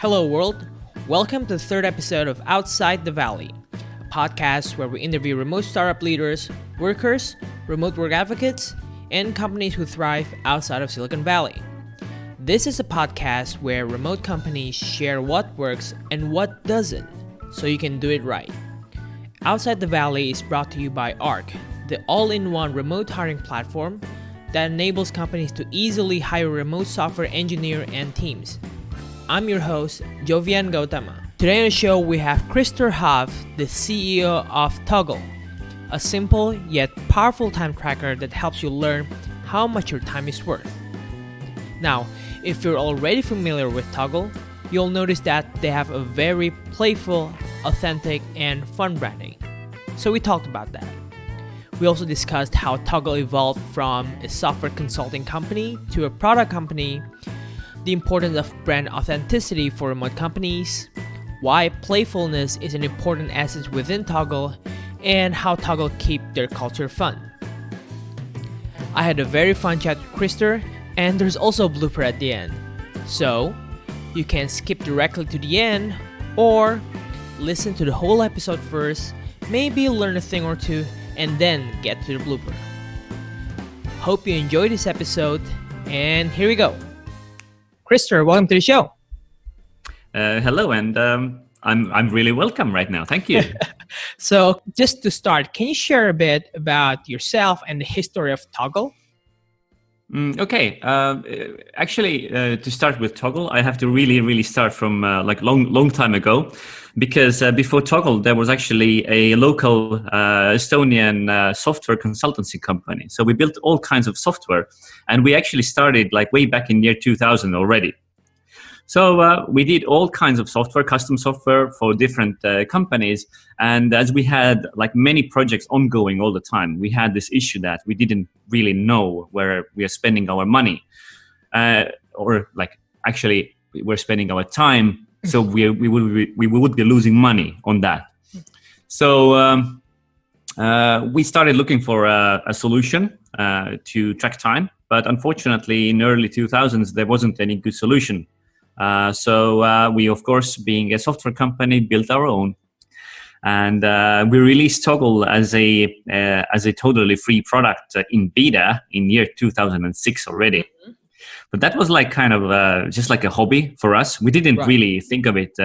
Hello, world. Welcome to the third episode of Outside the Valley, a podcast where we interview remote startup leaders, workers, remote work advocates, and companies who thrive outside of Silicon Valley. This is a podcast where remote companies share what works and what doesn't, so you can do it right. Outside the Valley is brought to you by ARC, the all-in-one remote hiring platform that enables companies to easily hire remote software engineers and teams. I'm your host, Jovian Gautama. Today on the show, we have Krister, the CEO of Toggl, a simple yet powerful time tracker that helps you learn how much your time is worth. Now, if you're already familiar with Toggl, you'll notice that they have a very playful, authentic, and fun branding. So we talked about that. We also discussed how Toggl evolved from a software consulting company to a product company, the importance of brand authenticity for remote companies, why playfulness is an important asset within Toggl, and how Toggl keep their culture fun. I had a very fun chat with Krister, and there's also a blooper at the end. So, you can skip directly to the end, or listen to the whole episode first, maybe learn a thing or two, and then get to the blooper. Hope you enjoyed this episode, and here we go. Krister, welcome to the show. Hello, and I'm really welcome right now. Thank you. So, just to start, can you share a bit about yourself and the history of Toggl? Okay. Actually, to start with Toggl, I have to really start from long time ago, because before Toggl, there was actually a local Estonian software consultancy company. So we built all kinds of software, and we actually started like way back in year 2000 already. So we did all kinds of software, custom software for different companies. And as we had like many projects ongoing all the time, we had this issue that we didn't really know where we are spending our money. Or like actually we're spending our time. So we would be losing money on that. So we started looking for a solution to track time. But unfortunately, in early 2000s, there wasn't any good solution. So we, of course, being a software company, built our own, and we released Toggl as a totally free product in beta in year 2006 already. Mm-hmm. But that was like kind of just like a hobby for us. We didn't really think of it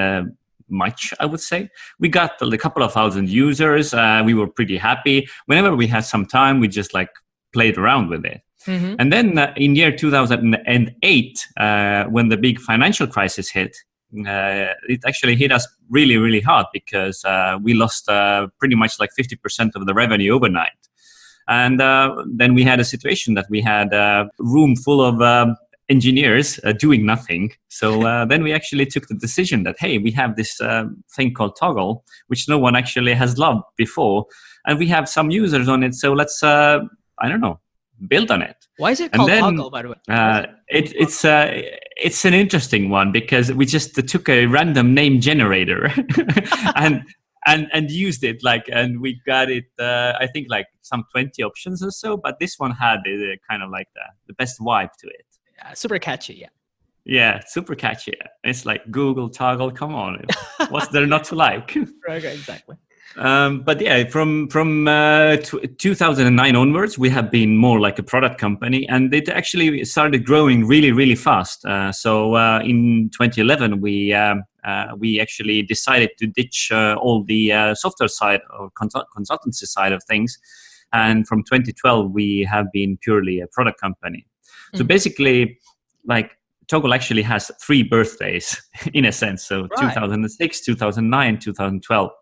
much, I would say. We got a couple of thousand users. We were pretty happy. Whenever we had some time, we just like played around with it. Mm-hmm. And then in year 2008, when the big financial crisis hit, it actually hit us really hard, because we lost pretty much like 50% of the revenue overnight. And then we had a situation that we had a room full of engineers doing nothing. So then we actually took the decision that, hey, we have this thing called Toggl, which no one actually has loved before. And we have some users on it. So let's, build on it. Why is it called Toggl, by the way? It's an interesting one, because we just took a random name generator and used it and we got it. I think like some 20 options or so, but this one had kind of like the best vibe to it. Yeah, super catchy. Yeah. Yeah, super catchy. It's like Google Toggl. Come on, what's there not to like? Right, exactly. But yeah, from 2009 onwards, we have been more like a product company, and it actually started growing really fast. So in 2011, we actually decided to ditch all the software side or consultancy side of things, and from 2012, we have been purely a product company. Mm-hmm. So basically, like Toggl actually has 3 birthdays in a sense. So 2006, 2009, 2012.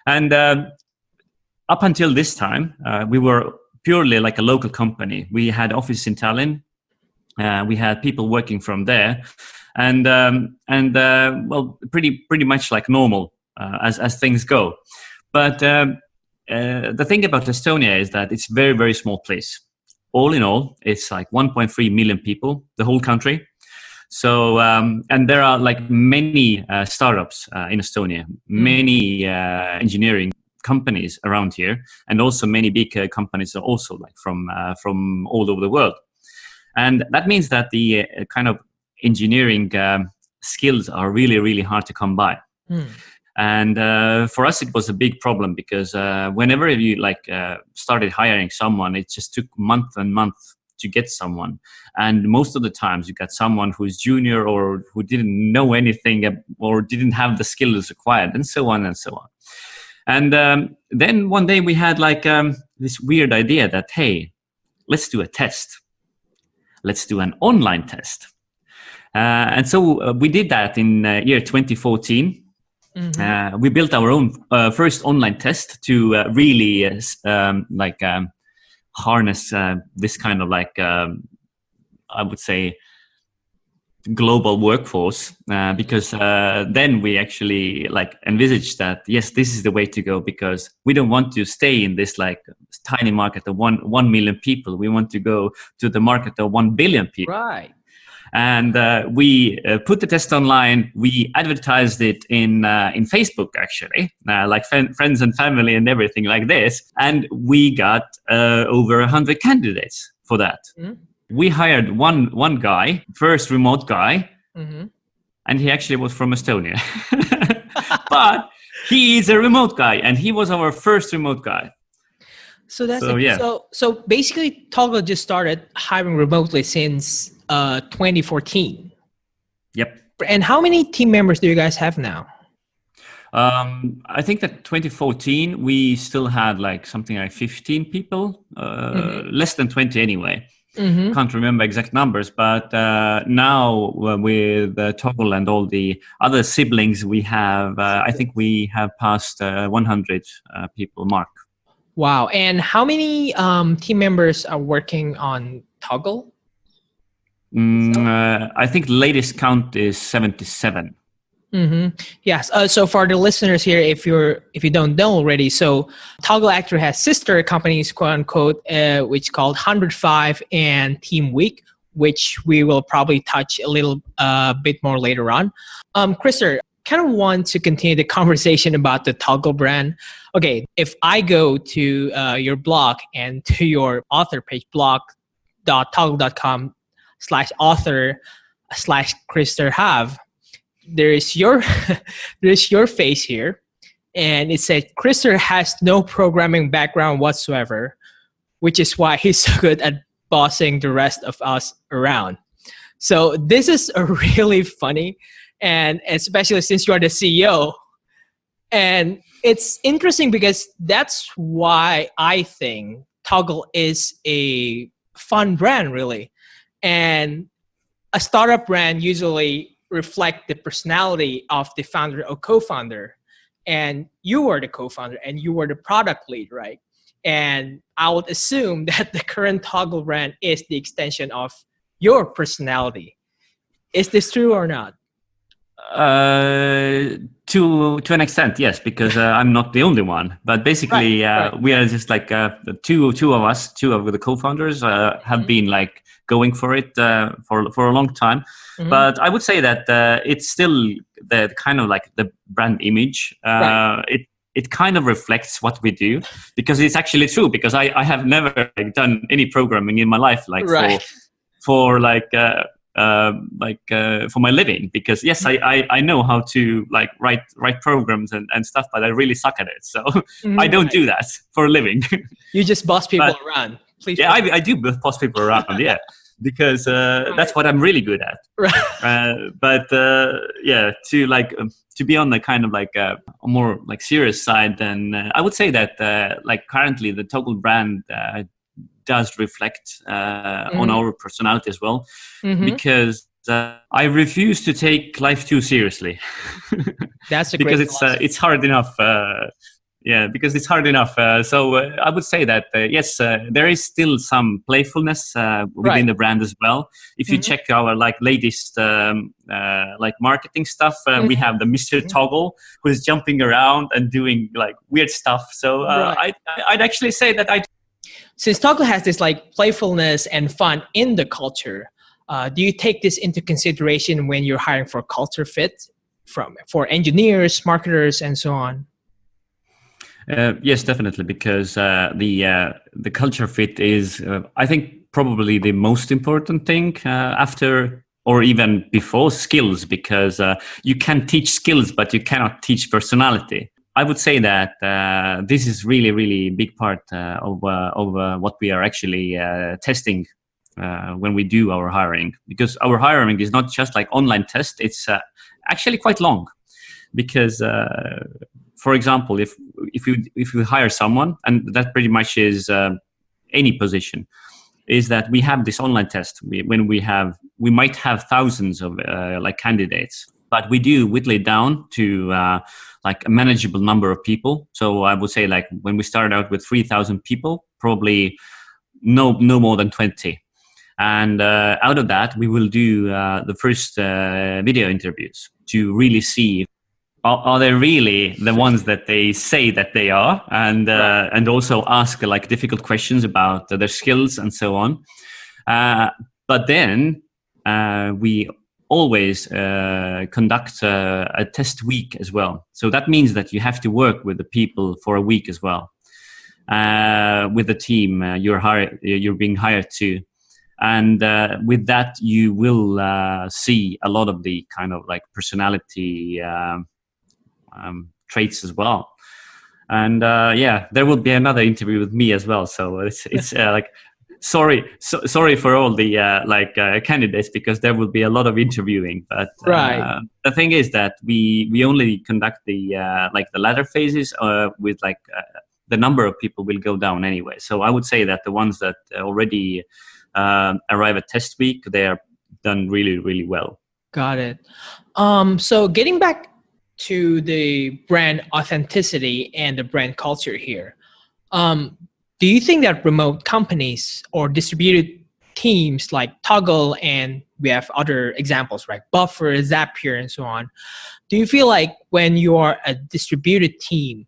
And up until this time, we were purely like a local company. We had office in Tallinn. We had people working from there, and well, pretty much like normal as things go. But the thing about Estonia is that it's very small place. All in all, it's like 1.3 million people, the whole country. So, and there are like many startups in Estonia, many engineering companies around here, and also many big companies are also like from all over the world. And that means that the kind of engineering skills are really, really hard to come by. And for us, it was a big problem because whenever you started hiring someone, it just took month and month to get someone. And most of the times you got someone who's junior or who didn't know anything or didn't have the skills required, and so on and so on. And then one day we had this weird idea that, hey, let's do a test. Let's do an online test. And so we did that in year 2014. We built our own first online test to really harness this kind of I would say global workforce, because then we actually envisaged that, yes, this is the way to go, because we don't want to stay in this tiny market of 1 million people. We want to go to the market of 1 billion people. Right. And we put the test online. We advertised it in Facebook, actually, friends and family and everything like this. And we got over 100 candidates for that. We hired one guy, first remote guy, and he actually was from Estonia. But he is a remote guy, and he was our first remote guy. So so basically, Toggl just started hiring remotely since 2014. Yep. And how many team members do you guys have now? I think that 2014 we still had something like 15 people, less than 20 anyway. Can't remember exact numbers, but now with Toggl and all the other siblings we have, I think we have passed 100 people mark. Wow. And how many team members are working on Toggl? I think the latest count is 77. Yes. So for the listeners here, if you don't know already, so Toggl actually has sister companies, quote unquote, which called 105 and Team Week, which we will probably touch a little bit more later on. Krister, kind of want to continue the conversation about the Toggl brand. Okay, if I go to your blog and to your author page, blog.toggl.com/author/Krister Have, there's your face here, and it said Krister has no programming background whatsoever, which is why he's so good at bossing the rest of us around. So this is a really funny, and especially since you are the CEO, and it's interesting because that's why I think Toggl is a fun brand, really. And a startup brand usually reflect the personality of the founder or co-founder, and you were the co-founder and you were the product lead, right? And I would assume that the current Toggl brand is the extension of your personality. Is this true or not? To an extent, yes, because I'm not the only one. But basically, right. We are just two of us, two of the co-founders have been going for it for a long time. But I would say that it's still the kind of the brand image. Right. It kind of reflects what we do, because it's actually true, because I have never done any programming in my life right. for my living, because yes, I know how to write programs and stuff, but I really suck at it, so I don't do that for a living. You just boss people around. Please. Yeah, I do boss people around. Yeah, because that's what I'm really good at. Right. But to be on the kind of a more serious side, then I would say that currently the Toggl brand does reflect on our personality as well, because I refuse to take life too seriously. That's a because great it's hard enough. Because it's hard enough. So I would say that yes, there is still some playfulness within the brand as well. If you check our latest marketing stuff, we have the Mr. Toggl, who is jumping around and doing weird stuff. So I'd actually say that since Toggl has this playfulness and fun in the culture, do you take this into consideration when you're hiring for culture fit for engineers, marketers, and so on? Yes, definitely, because the culture fit is, I think, probably the most important thing after or even before skills, because you can teach skills, but you cannot teach personality. I would say that this is really, really big part of what we are actually testing when we do our hiring, because our hiring is not just like online test. It's actually quite long, because for example, if you hire someone, and that pretty much is any position, is that we have this online test. We might have thousands of like candidates, but we do whittle it down to like a manageable number of people. So I would say, like, when we started out with 3,000 people, probably no more than 20. And out of that, we will do the first video interviews to really see, are they really the ones that they say that they are, and also ask like difficult questions about their skills and so on. But then we always conduct a test week as well. So that means that you have to work with the people for a week as well, with the team you're being hired to. And with that, you will see a lot of the kind of like personality traits as well. And there will be another interview with me as well. So it's like, sorry for all the candidates, because there will be a lot of interviewing. But the thing is that we only conduct the latter phases with the number of people will go down anyway. So I would say that the ones that already arrive at test week, they are done really, really well. Got it. So getting back to the brand authenticity and the brand culture here, do you think that remote companies or distributed teams like Toggl, and we have other examples like Blooper, Zapier, and so on, do you feel like when you are a distributed team,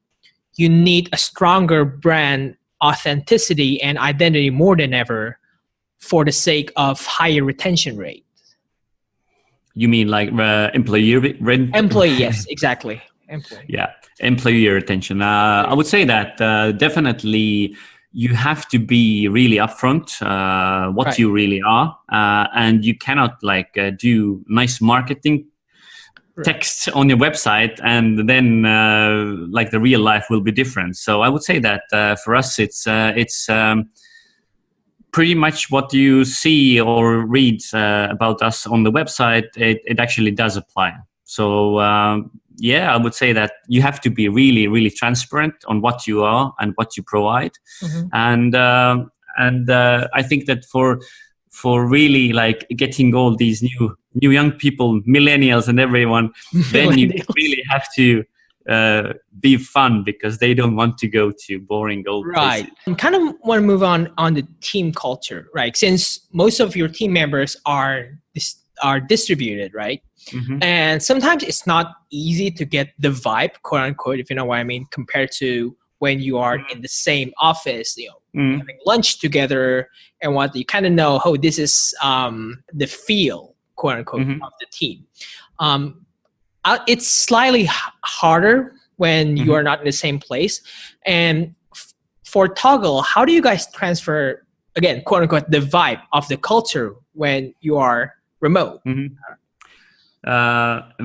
you need a stronger brand authenticity and identity more than ever for the sake of higher retention rate? You mean like employee? Employee, yes, exactly. Employee. Yeah, employee retention. I would say that definitely you have to be really upfront what you really are, and you cannot do nice marketing text on your website and then the real life will be different. So I would say that for us, it's pretty much what you see or read about us on the website, it actually does apply. So I would say that you have to be really, really transparent on what you are and what you provide. Mm-hmm. And I think that for really getting all these new young people, millennials and everyone, then you really have to be fun, because they don't want to go to boring old places. I kind of want to move on the team culture, right? Since most of your team members are distributed, right? Mm-hmm. And sometimes it's not easy to get the vibe, quote unquote, if you know what I mean, compared to when you are in the same office, having lunch together and what you kind of know, this is the feel, quote unquote, of the team. It's slightly harder when you are not in the same place. And for Toggl, how do you guys transfer, again, quote unquote, the vibe of the culture when you are remote? Mm-hmm.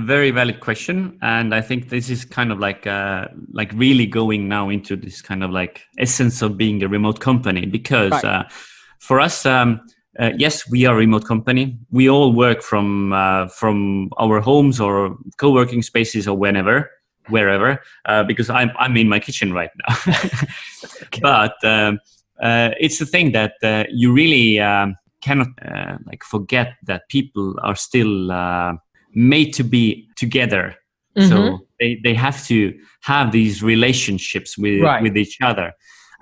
Very valid question. And I think this is kind of like really going now into this kind of essence of being a remote company, because for us, yes, we are a remote company. We all work from our homes or co-working spaces or wherever, because I'm in my kitchen right now. Okay. But it's the thing that you really cannot forget that people are still made to be together. Mm-hmm. So they have to have these relationships with each other.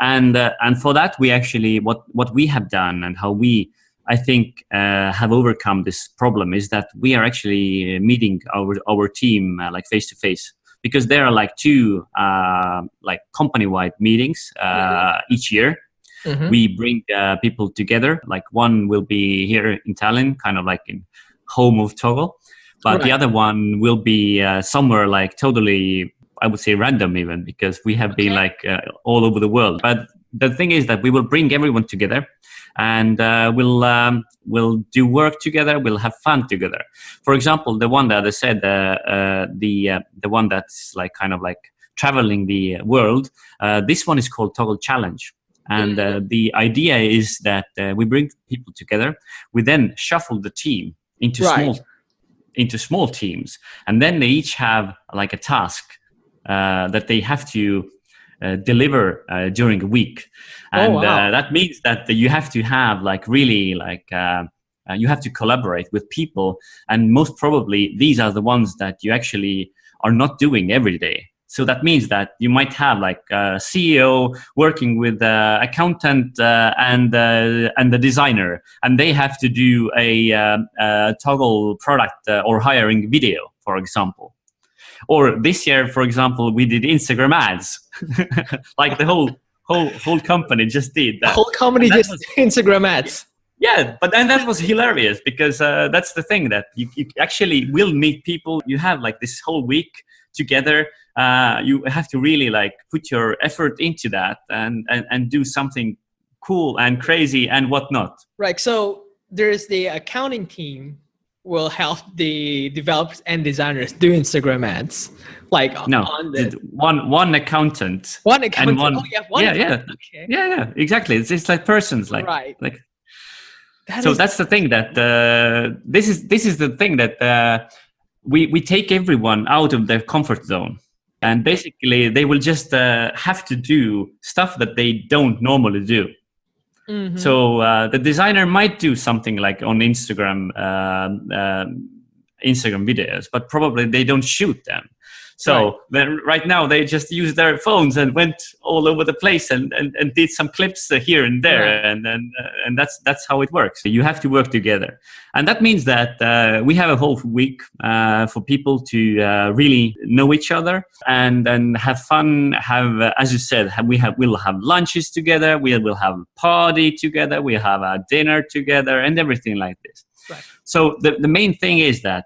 And for that, we actually, what we have done and how we, I think, have overcome this problem is that we are actually meeting our team face to face, because there are two company-wide meetings each year. Mm-hmm. We bring people together. One will be here in Tallinn, kind of in home of Toggl, but the other one will be somewhere totally, I would say, random even, because we have been all over the world. But the thing is that we will bring everyone together, and we'll do work together. We'll have fun together. For example, the one that I said, the one that's like kind of like traveling the world. This one is called Toggl Challenge. And the idea is that we bring people together. We then shuffle the team into small teams, and then they each have like a task that they have to deliver during a week. And that means that you have to have like really like you have to collaborate with people, and most probably these are the ones that you actually are not doing every day. So that means that you might have like a CEO working with the accountant and the designer, and they have to do a Toggl product or hiring video, for example. Or this year, for example, we did Instagram ads, like the whole company just did that. The whole company just Instagram ads. Yeah, but then that was hilarious because that's the thing, that you actually will meet people. You have like this whole week together. You have to really like put your effort into that and do something cool and crazy and whatnot. Right. So there's the accounting team will help the developers and designers do Instagram ads. Like on the one accountant. One accountant. And one yeah, accountant. Yeah. Okay. Yeah, exactly. It's like persons, like right. Like. That's the thing that this is the thing that we take everyone out of their comfort zone. And basically, they will just have to do stuff that they don't normally do. Mm-hmm. So the designer might do something like on Instagram videos, but probably they don't shoot them. So then right now they just use their phones and went all over the place and did some clips here and there. Right. And that's how it works. You have to work together. And that means that we have a whole week for people to really know each other and have fun, have, as you said, we'll have lunches together, we will have a party together, we'll have a dinner together and everything like this. Right. So the main thing is that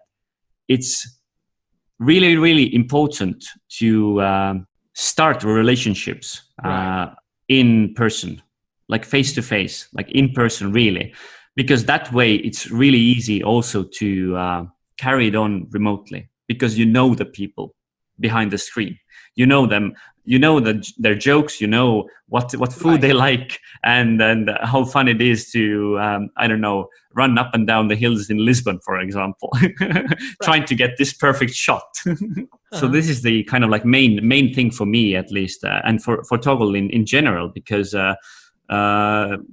it's really, really important to start relationships in person, like face to face, like in person, really, because that way it's really easy also to carry it on remotely, because you know the people behind the screen, you know them, you know their jokes, you know what food they like, and how fun it is to I don't know, run up and down the hills in Lisbon, for example, trying to get this perfect shot. So this is the kind of like main thing for me, at least, and for Toggl in general, because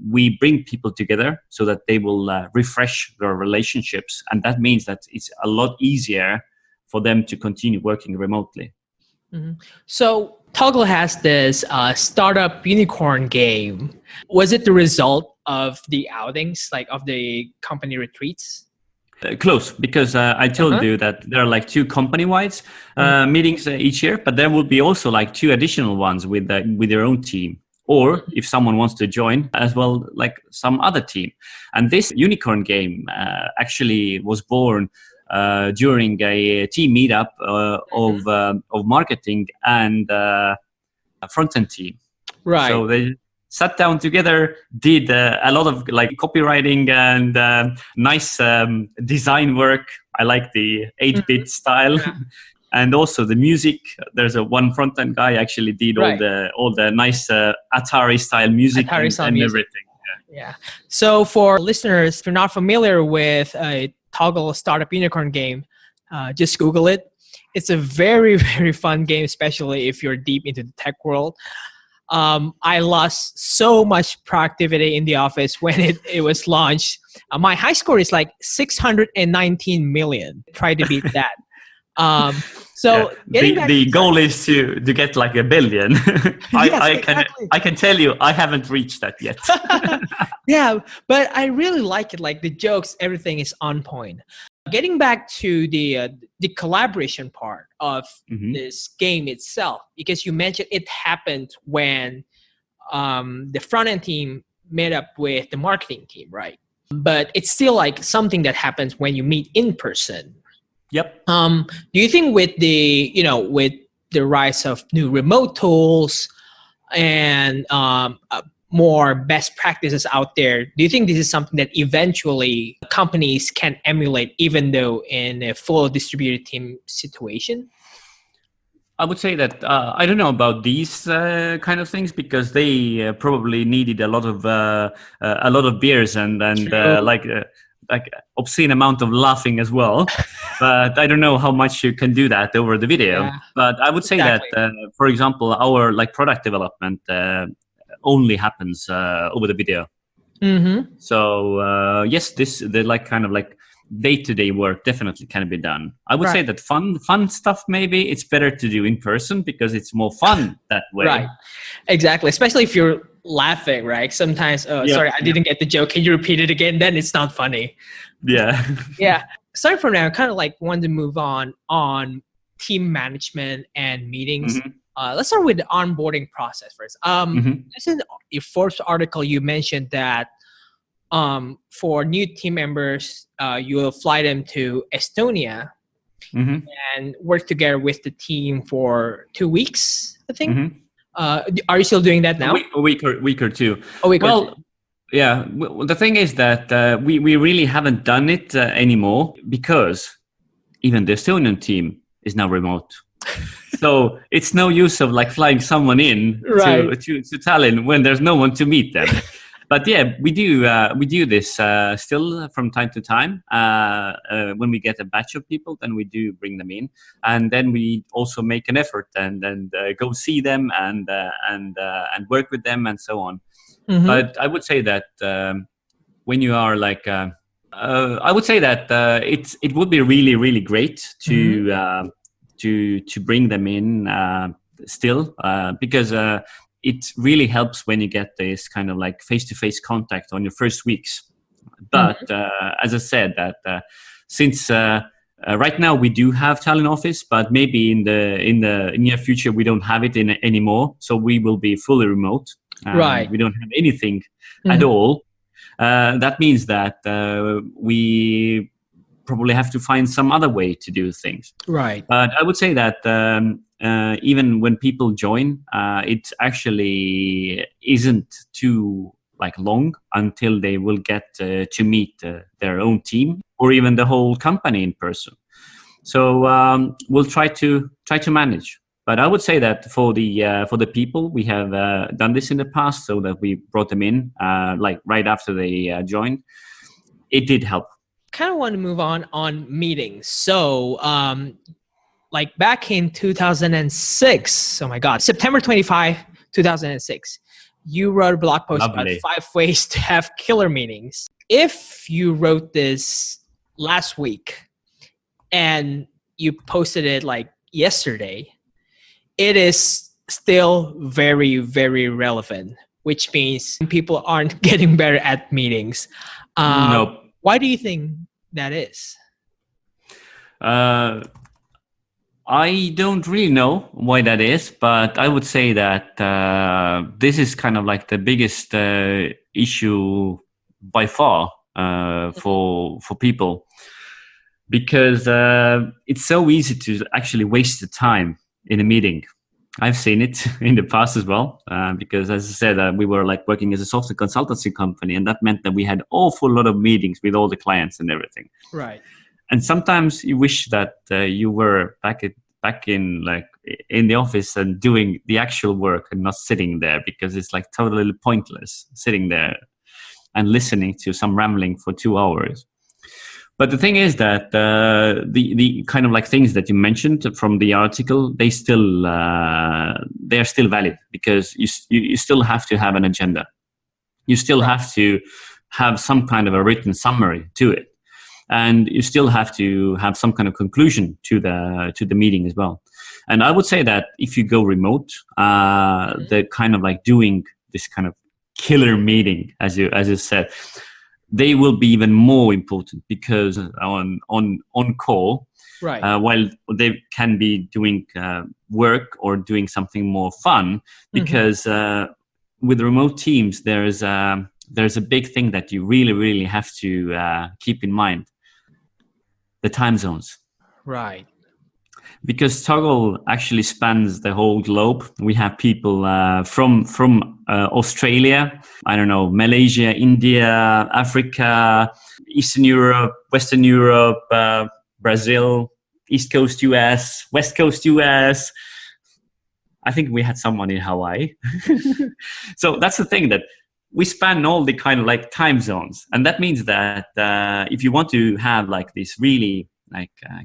we bring people together so that they will refresh their relationships, and that means that it's a lot easier for them to continue working remotely. Mm-hmm. So Toggl has this startup unicorn game. Was it the result of the outings, like of the company retreats? Close, because I told you that there are like 2 company-wide meetings each year, but there will be also like 2 additional ones with their own team, or if someone wants to join as well, like some other team. And this unicorn game actually was born during a team meetup of marketing and front-end team. Right. So they sat down together, did a lot of like copywriting and nice design work. I like the 8-bit style. Yeah. And also the music. There's one front-end guy actually did all the nice Atari style music and everything. Yeah. So for listeners, if you're not familiar with a Toggl startup unicorn game, just Google it. It's a very, very fun game, especially if you're deep into the tech world. I lost so much productivity in the office when it was launched. My high score is like 619 million. Try to beat that. So the goal is to get like 1 billion. I can tell you I haven't reached that yet. Yeah, but I really like it. Like the jokes, everything is on point. Getting back to the collaboration part of this game itself, because you mentioned it happened when the front end team met up with the marketing team, right? But it's still like something that happens when you meet in person. Yep. Do you think with the rise of new remote tools, and more best practices out there. Do you think this is something that eventually companies can emulate, even though in a full distributed team situation? I would say that I don't know about these kind of things because they probably needed a lot of beers and True. like obscene amount of laughing as well. But I don't know how much you can do that over the video. Yeah, But I would say that, exactly. for example, our like product development only happens over the video. Mm-hmm. So yes, the like kind of like day-to-day work definitely can be done. I would say Right. that fun stuff maybe it's better to do in person because it's more fun that Right. way. Exactly. Especially if you're laughing, right? Sometimes, Yep. sorry, I didn't get the joke. Can you repeat it again? Then it's not funny. Yeah. Yeah. Starting from now, I kind of like want to move on team management and meetings. Hmm. Let's start with the onboarding process first. Hmm. This is your first article. You mentioned that for new team members, you will fly them to Estonia Hmm. and work together with the team for 2 weeks, I think. Hmm. Are you still doing that now? Week or two. A week or two. Well, yeah. The thing is that we really haven't done it anymore because even the Estonian team is now remote. So it's no use of like flying someone in Right. to Tallinn when there's no one to meet them. But yeah, we do this still from time to time. When we get a batch of people, then we do bring them in, and then we also make an effort and go see them and work with them and so on. Mm-hmm. But I would say that when you are like I would say that it would be really great Mm-hmm. to bring them in still because it really helps when you get this kind of like face-to-face contact on your first weeks. But as I said, that since right now we do have Tallinn office, but maybe in the near future we don't have it in anymore, so we will be fully remote. Right. We don't have anything at Mm-hmm. all. That means that we probably have to find some other way to do things. Right. But I would say that even when people join, it actually isn't too like long until they will get to meet their own team or even the whole company in person. So we'll try to manage. But I would say that for the people we have done this in the past, so that we brought them in like right after they joined, it did help. Kind of want to move on meetings. So, like back in 2006, oh my God, September 25, 2006, you wrote a blog post about Lovely. 5 ways to have killer meetings. If you wrote this last week and you posted it like yesterday, it is still very relevant, which means people aren't getting better at meetings. Nope. Why do you think that is? I don't really know why that is, but I would say that this is kind of like the biggest issue by far for people, because it's so easy to actually waste the time in a meeting. I've seen it in the past as well, because as I said, we were like working as a software consultancy company, and that meant that we had awful lot of meetings with all the clients and everything. Right. And sometimes you wish that you were back in like in the office and doing the actual work and not sitting there, because it's like totally pointless sitting there and listening to some rambling for 2 hours. But the thing is that the kind of like things that you mentioned from the article, they are still valid, because you still have to have an agenda. You still Right. have to have some kind of a written summary to it, and you still have to have some kind of conclusion to the meeting as well. And I would say that if you go remote, the kind of like doing this kind of killer meeting, as you said, they will be even more important, because on call, Right. while they can be doing work or doing something more fun, because with remote teams there's a big thing that you really have to keep in mind: the time zones. Right. because Toggl actually spans the whole globe. We have people from Australia, I don't know, Malaysia, India, Africa, Eastern Europe, Western Europe, Brazil, East Coast US, West Coast US. I think we had someone in Hawaii. So that's the thing, that we span all the kind of like time zones. And that means that if you want to have like these really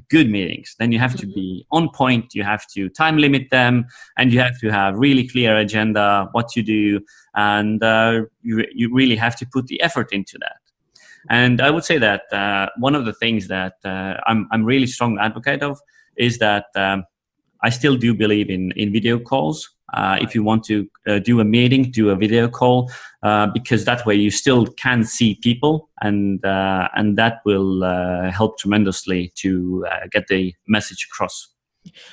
good meetings, then you have to be on point, you have to time limit them, and you have to have really clear agenda, what you do, and you really have to put the effort into that. And I would say that one of the things that I'm really strong advocate of is that I still do believe in video calls. If you want to do a meeting, do a video call, because that way you still can see people, and that will help tremendously to get the message across.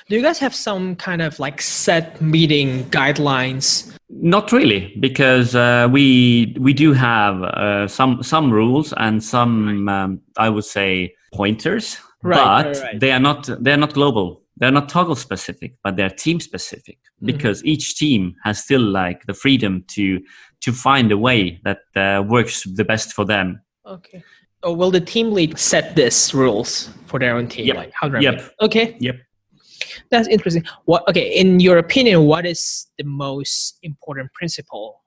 Do you guys have some kind of like set meeting guidelines? Not really, because we do have some rules and some I would say pointers, but they are not global. They're not Toggl specific, but they're team specific, because each team has still like the freedom to find a way that works the best for them. Okay. Oh, will the team lead set these rules for their own team? Yep. Like how do Okay. Yep. That's interesting. In your opinion, what is the most important principle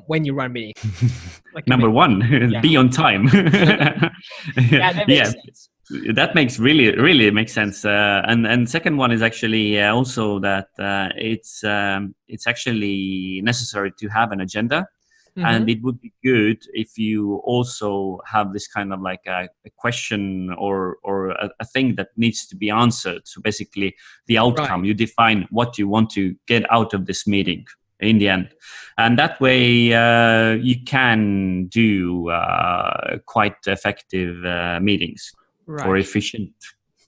when you run meetings? Like Number one, be on time. That makes sense. That makes really makes sense. And second one is actually also that it's actually necessary to have an agenda. And it would be good if you also have this kind of like a question or a thing that needs to be answered. So basically the outcome, you define what you want to get out of this meeting in the end. And that way you can do quite effective meetings or efficient.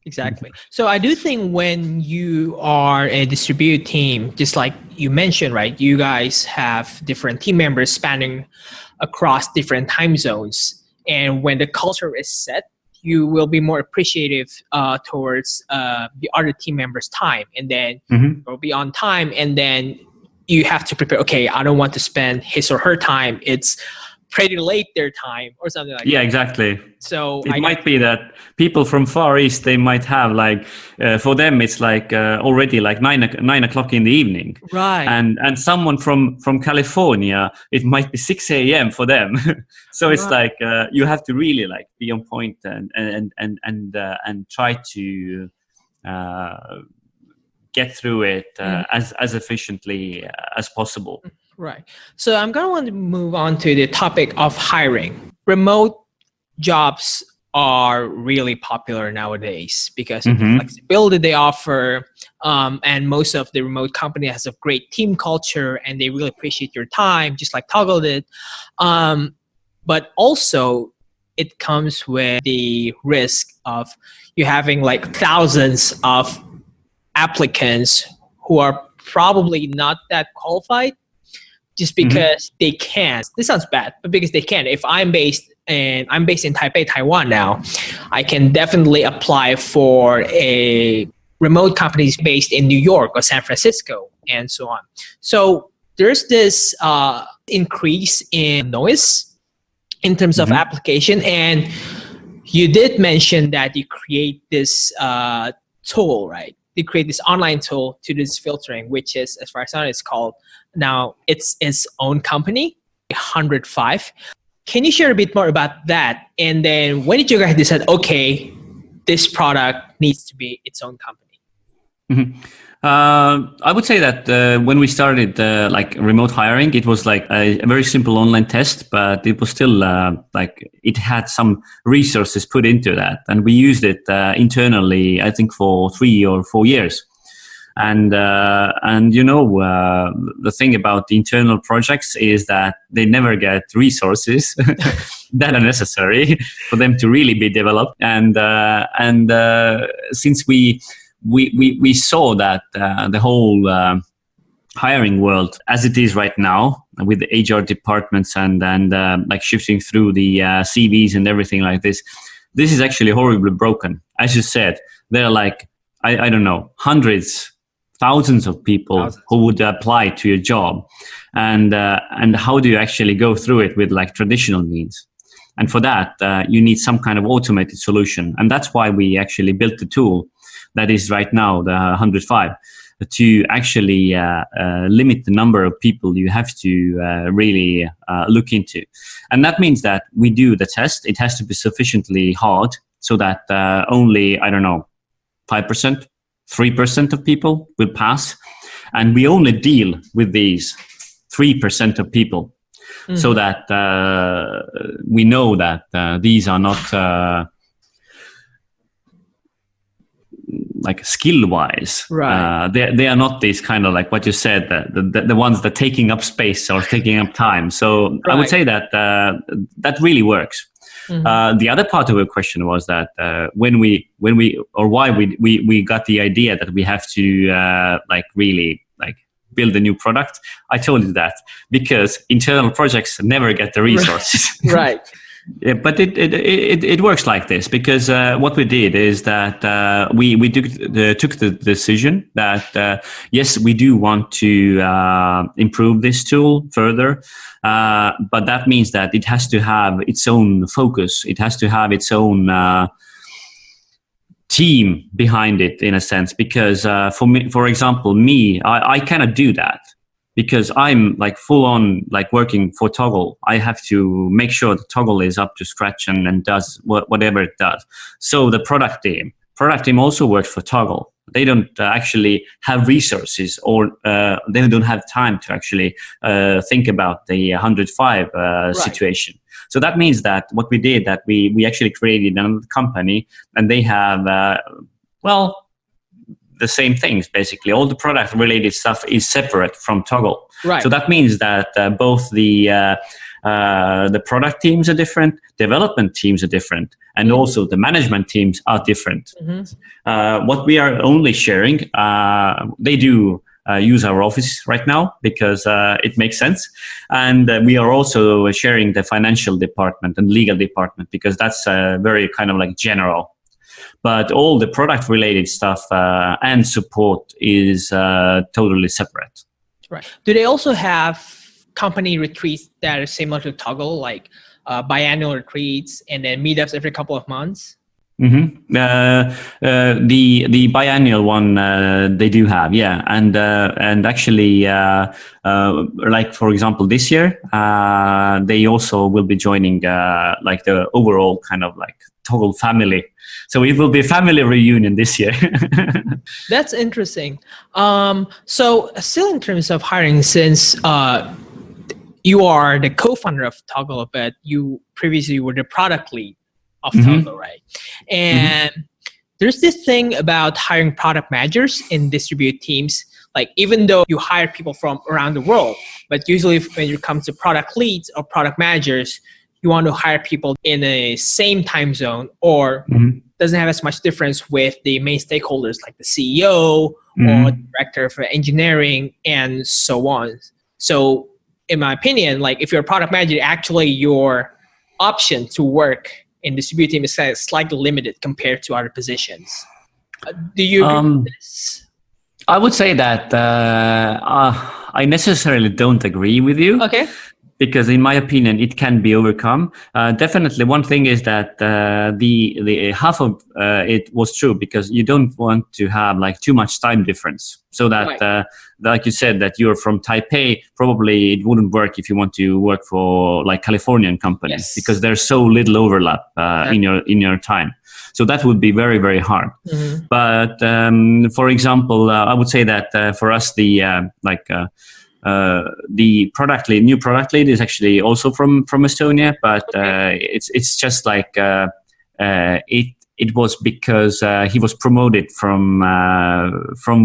Exactly. So I do think when you are a distributed team, just like you mentioned, right, you guys have different team members spanning across different time zones. And when the culture is set, you will be more appreciative towards the other team members' time. And then you'll be on time. And then you have to prepare, okay, I don't want to spend his or her time. It's pretty late their time or something like that. Yeah, exactly. So it might be that people from Far East, they might have like, for them, it's like already like 9 o'clock in the evening. Right. And someone from California, it might be 6 a.m. for them. So it's like, you have to really like be on point and try to get through it as efficiently as possible. Right. So I'm going to want to move on to the topic of hiring. Remote jobs are really popular nowadays because of the flexibility they offer. And most of the remote company has a great team culture and they really appreciate your time, just like Toggl did. But also it comes with the risk of you having like thousands of applicants who are probably not that qualified. Just because they can. This sounds bad, but because they can. If I'm based in Taipei, Taiwan now, I can definitely apply for a remote companies based in New York or San Francisco and so on. So there's this increase in noise in terms of application. And you did mention that you create this tool, right? You create this online tool to do this filtering, which is, as far as I know, it's called, now it's its own company, 105. Can you share a bit more about that? And then when did you guys decide, okay, this product needs to be its own company? I would say that when we started like remote hiring, it was like a very simple online test, but it was still like it had some resources put into that, and we used it internally, I think, for 3 or 4 years. And you know, the thing about the internal projects is that they never get resources that are necessary for them to really be developed. And since we saw that the whole hiring world as it is right now, with the HR departments and like shifting through the CVs and everything like this is actually horribly broken. As you said, there are like I don't know, hundreds, thousands of people who would apply to your job, and how do you actually go through it with like traditional means? And for that, you need some kind of automated solution, and that's why we actually built the tool that is right now the 105, to actually limit the number of people you have to really look into. And that means that we do the test. It has to be sufficiently hard so that only, I don't know, 5%, 3% of people will pass. And we only deal with these 3% of people, so that we know that these are not like skill-wise. Right. They are not these kind of like what you said, the ones that taking up space or taking up time. So I would say that that really works. The other part of your question was that when we or why we got the idea that we have to like really like build a new product. I told you that because internal projects never get the resources. Right. Yeah, but it works like this because what we did is that we took the decision that yes, we do want to improve this tool further, but that means that it has to have its own focus. It has to have its own team behind it, in a sense, because for me, for example, I cannot do that. Because I'm like full on like working for Toggl. I have to make sure that Toggl is up to scratch and does whatever it does. So the product team also works for Toggl. They don't actually have resources, or they don't have time to actually think about the 105 situation. So that means that what we did, that we actually created another company, and they have the same things. Basically, all the product related stuff is separate from Toggl. Right. So that means that both the product teams are different, development teams are different, and also the management teams are different. What we are only sharing, they do use our office right now because it makes sense, and we are also sharing the financial department and legal department because that's very kind of like general. But all the product related stuff and support is totally separate. Right. Do they also have company retreats that are similar to Toggl, like biannual retreats and then meetups every couple of months? The biannual one they do have, yeah, and actually like for example this year they also will be joining like the overall kind of like Toggl family. So it will be a family reunion this year. That's interesting. So still in terms of hiring, since you are the co-founder of Toggl, but you previously were the product lead of Toggl, right? And there's this thing about hiring product managers in distributed teams. Like even though you hire people from around the world, but usually when it comes to product leads or product managers, you want to hire people in a same time zone, or doesn't have as much difference with the main stakeholders like the CEO or the director for engineering and so on. So in my opinion, like if you're a product manager, actually your option to work in distributed team is slightly limited compared to other positions. Do you agree with this? I would say that I necessarily don't agree with you. Okay. Because in my opinion, it can be overcome. Definitely, one thing is that the half of it was true because you don't want to have like too much time difference. So that, like you said, that you're from Taipei, probably it wouldn't work if you want to work for like Californian companies because there's so little overlap in your time. So that would be very, very hard. But for example, I would say that for us, the new product lead is actually also from Estonia, but it's just like it was because he was promoted from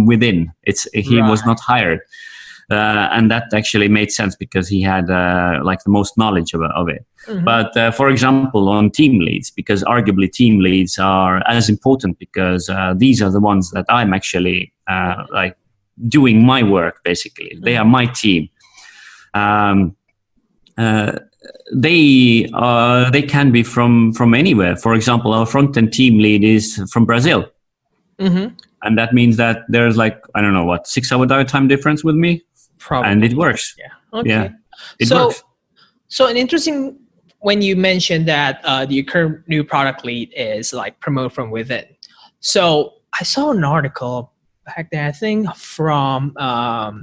within. He was not hired, and that actually made sense because he had like the most knowledge of it. But for example, on team leads, because arguably team leads are as important because these are the ones that I'm actually like doing my work. Basically, they are my team. They can be from anywhere. For example, our front-end team lead is from Brazil. And that means that there's like, I don't know what, 6 hour time difference with me. Probably. And it works. Yeah. Okay. Yeah, it so, works. So an interesting, when you mentioned that the current new product lead is like promote from within. So I saw an article back there, I think from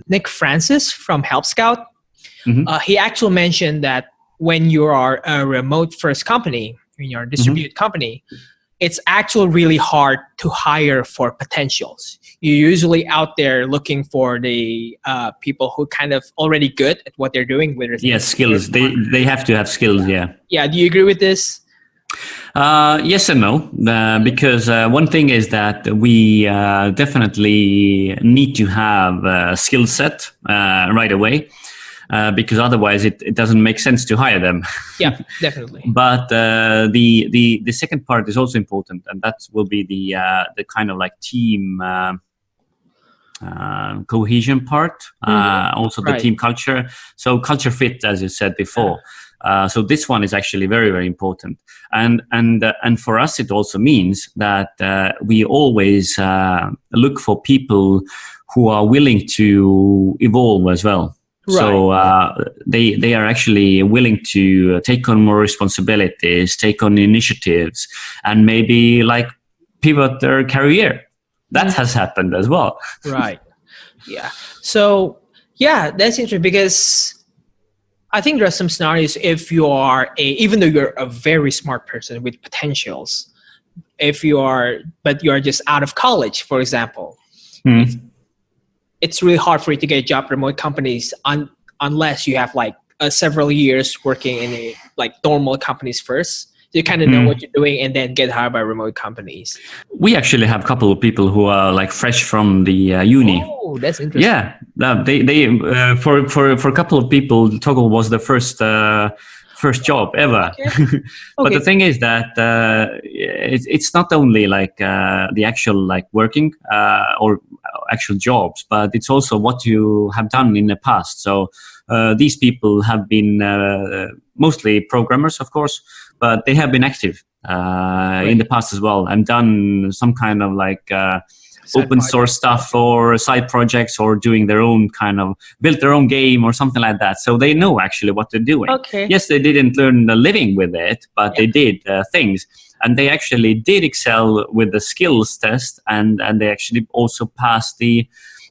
Nick Francis from Help Scout. He actually mentioned that when you are a remote first company, when you're a distributed company, it's actually really hard to hire for potentials. You're usually out there looking for the people who kind of already good at what they're doing. Yes, skills. They have to have skills. Yeah. Yeah. Do you agree with this? Yes and no, because one thing is that we definitely need to have a skill set right away. Because otherwise it doesn't make sense to hire them. Yeah, definitely. But the second part is also important, and that will be the kind of like team cohesion part, also the team culture. So culture fit, as you said before. So this one is actually very, very important, and for us it also means that we always look for people who are willing to evolve as well. Right. So they are actually willing to take on more responsibilities, take on initiatives, and maybe like pivot their career. That has happened as well. Right. Yeah. So yeah, that's interesting because I think there are some scenarios if you are even though you're a very smart person with potentials, but you are just out of college, for example. It's really hard for you to get a job remote companies unless you have like several years working in like normal companies first. You kind of know what you're doing and then get hired by remote companies. We actually have a couple of people who are like fresh from the uni. Oh, that's interesting. Yeah, they for a couple of people, Toggl was the first job ever. Okay. But the thing is that it's not only like the actual like working or actual jobs, but it's also what you have done in the past. So these people have been mostly programmers, of course, but they have been active in the past as well and done some kind of like open source stuff or side projects or doing their own kind of built their own game or something like that. So they know actually what they're doing. Okay. Yes, they didn't learn a living with it, but they did things. And they actually did excel with the skills test, and they actually also passed the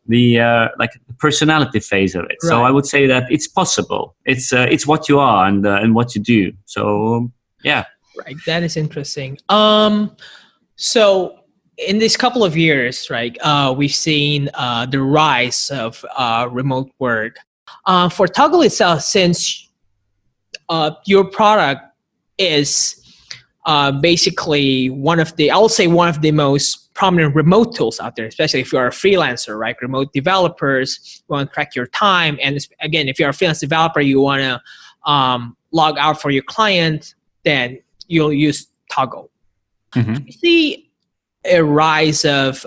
like personality phase of it. Right. So I would say that it's possible. It's what you are and what you do. So yeah. Right. That is interesting. So in this couple of years, right, we've seen the rise of remote work. For Toggl itself, since your product is basically one of the most prominent remote tools out there, especially if you're a freelancer, right? Remote developers want to track your time. And again, if you're a freelance developer, you want to log out for your client, then you'll use Toggl. You see a rise of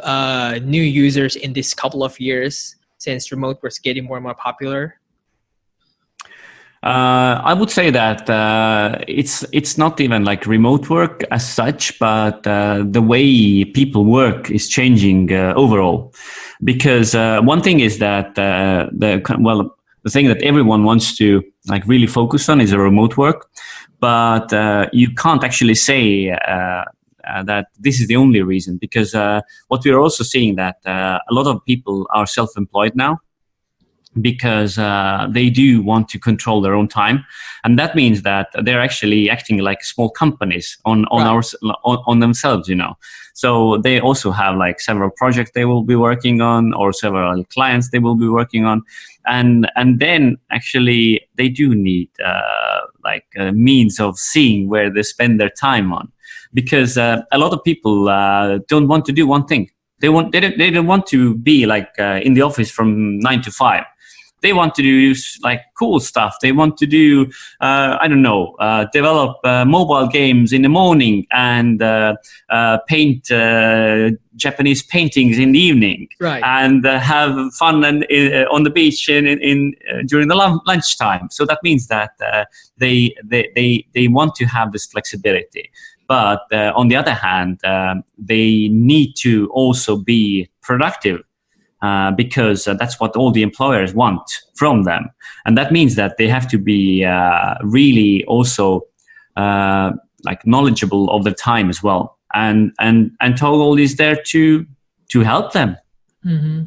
new users in this couple of years since remote was getting more and more popular? I would say that it's not even like remote work as such, but the way people work is changing overall. Because one thing is that the thing that everyone wants to like really focus on is a remote work, but you can't actually say that this is the only reason, because what we're also seeing that a lot of people are self-employed now, because they do want to control their own time, and that means that they're actually acting like small companies on themselves, you know. So they also have like several projects they will be working on, or several clients they will be working on, and then actually they do need means of seeing where they spend their time on, because a lot of people don't want to do one thing. They don't want to be like in the office from 9 to 5. They want to do like cool stuff. They want to do, develop mobile games in the morning and paint Japanese paintings in the evening, right? And have fun on the beach in during the lunchtime. So that means that they want to have this flexibility. But on the other hand, they need to also be productive. Because that's what all the employers want from them. And that means that they have to be really also like knowledgeable of the time as well. And Toggl is there to help them. Mm-hmm.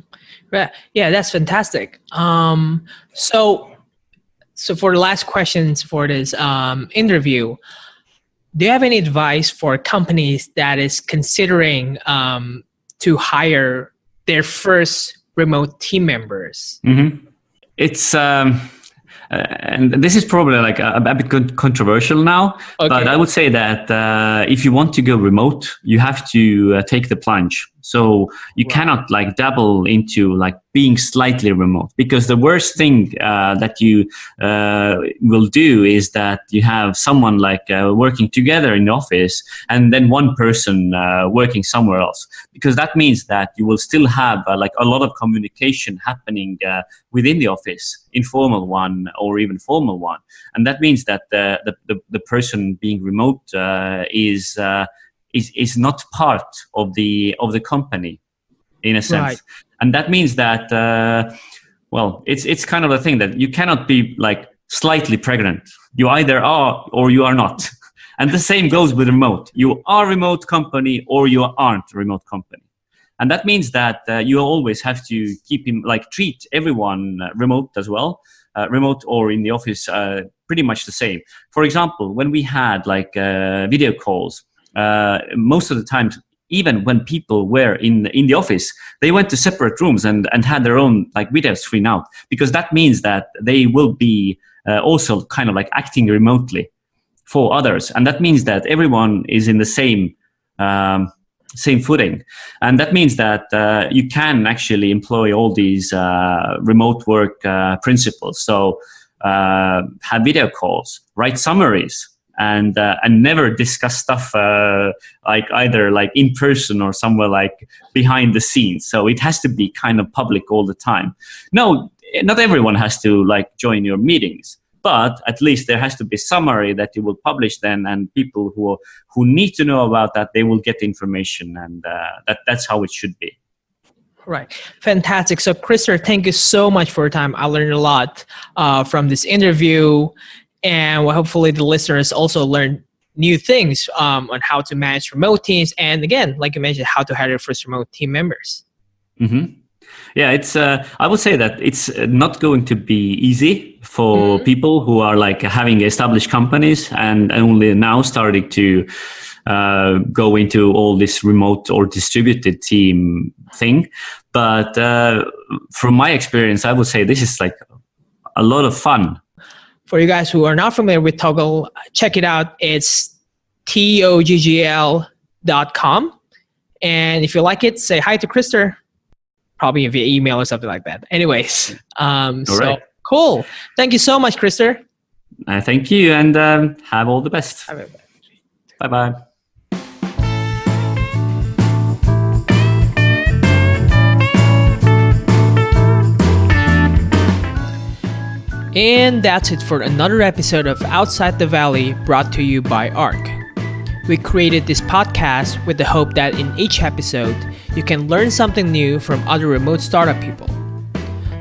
Yeah, that's fantastic. So for the last questions for this interview, do you have any advice for companies that is considering to hire their first remote team members? Mm-hmm. It's and this is probably like a bit controversial now, but I would say that if you want to go remote, you have to take the plunge. So you cannot like dabble into like being slightly remote, because the worst thing that you will do is that you have someone like working together in the office and then one person working somewhere else, because that means that you will still have like a lot of communication happening within the office, informal one or even formal one, and that means that the person being remote is not part of the company in a sense. Right. And that means that it's kind of a thing that you cannot be like slightly pregnant. You either are or you are not. And the same goes with remote. You are a remote company or you aren't a remote company. And that means that you always have to treat everyone remote as well, remote or in the office, pretty much the same. For example, when we had like video calls, most of the time, even when people were in the office, they went to separate rooms and had their own like video screen out, because that means that they will be also kind of like acting remotely for others, and that means that everyone is in the same footing, and that means that you can actually employ all these remote work principles. So have video calls, write summaries, and never discuss stuff like either like in person or somewhere like behind the scenes. So it has to be kind of public all the time. No, not everyone has to like join your meetings, but at least there has to be summary that you will publish then, and people who need to know about that, they will get information, and that's how it should be. Right. Fantastic. So Krister, thank you so much for your time. I learned a lot from this interview, and hopefully the listeners also learn new things on how to manage remote teams. And again, like you mentioned, how to hire your first remote team members. Mm-hmm. Yeah, it's. I would say that it's not going to be easy for people who are like having established companies and only now starting to go into all this remote or distributed team thing. But from my experience, I would say this is like a lot of fun. For you guys who are not familiar with Toggl, check it out. It's toggl.com. And if you like it, say hi to Krister, probably via email or something like that. Anyways, right. Cool. Thank you so much, Krister. Thank you, and have all the best. Bye-bye. And that's it for another episode of Outside the Valley, brought to you by ARC. We created this podcast with the hope that in each episode, you can learn something new from other remote startup people.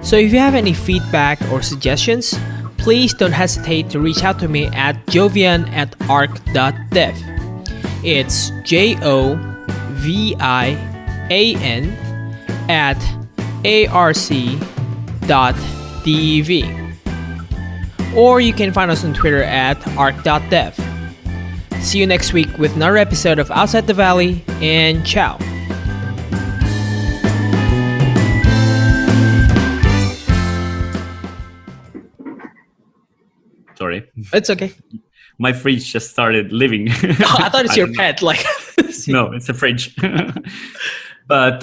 So if you have any feedback or suggestions, please don't hesitate to reach out to me at jovian@arc.dev. It's jovian@arc.dev. Or you can find us on Twitter at arc.dev. See you next week with another episode of Outside the Valley, and ciao. Sorry. It's okay. My fridge just started living. I thought it's your pet. Like No, it's a fridge. But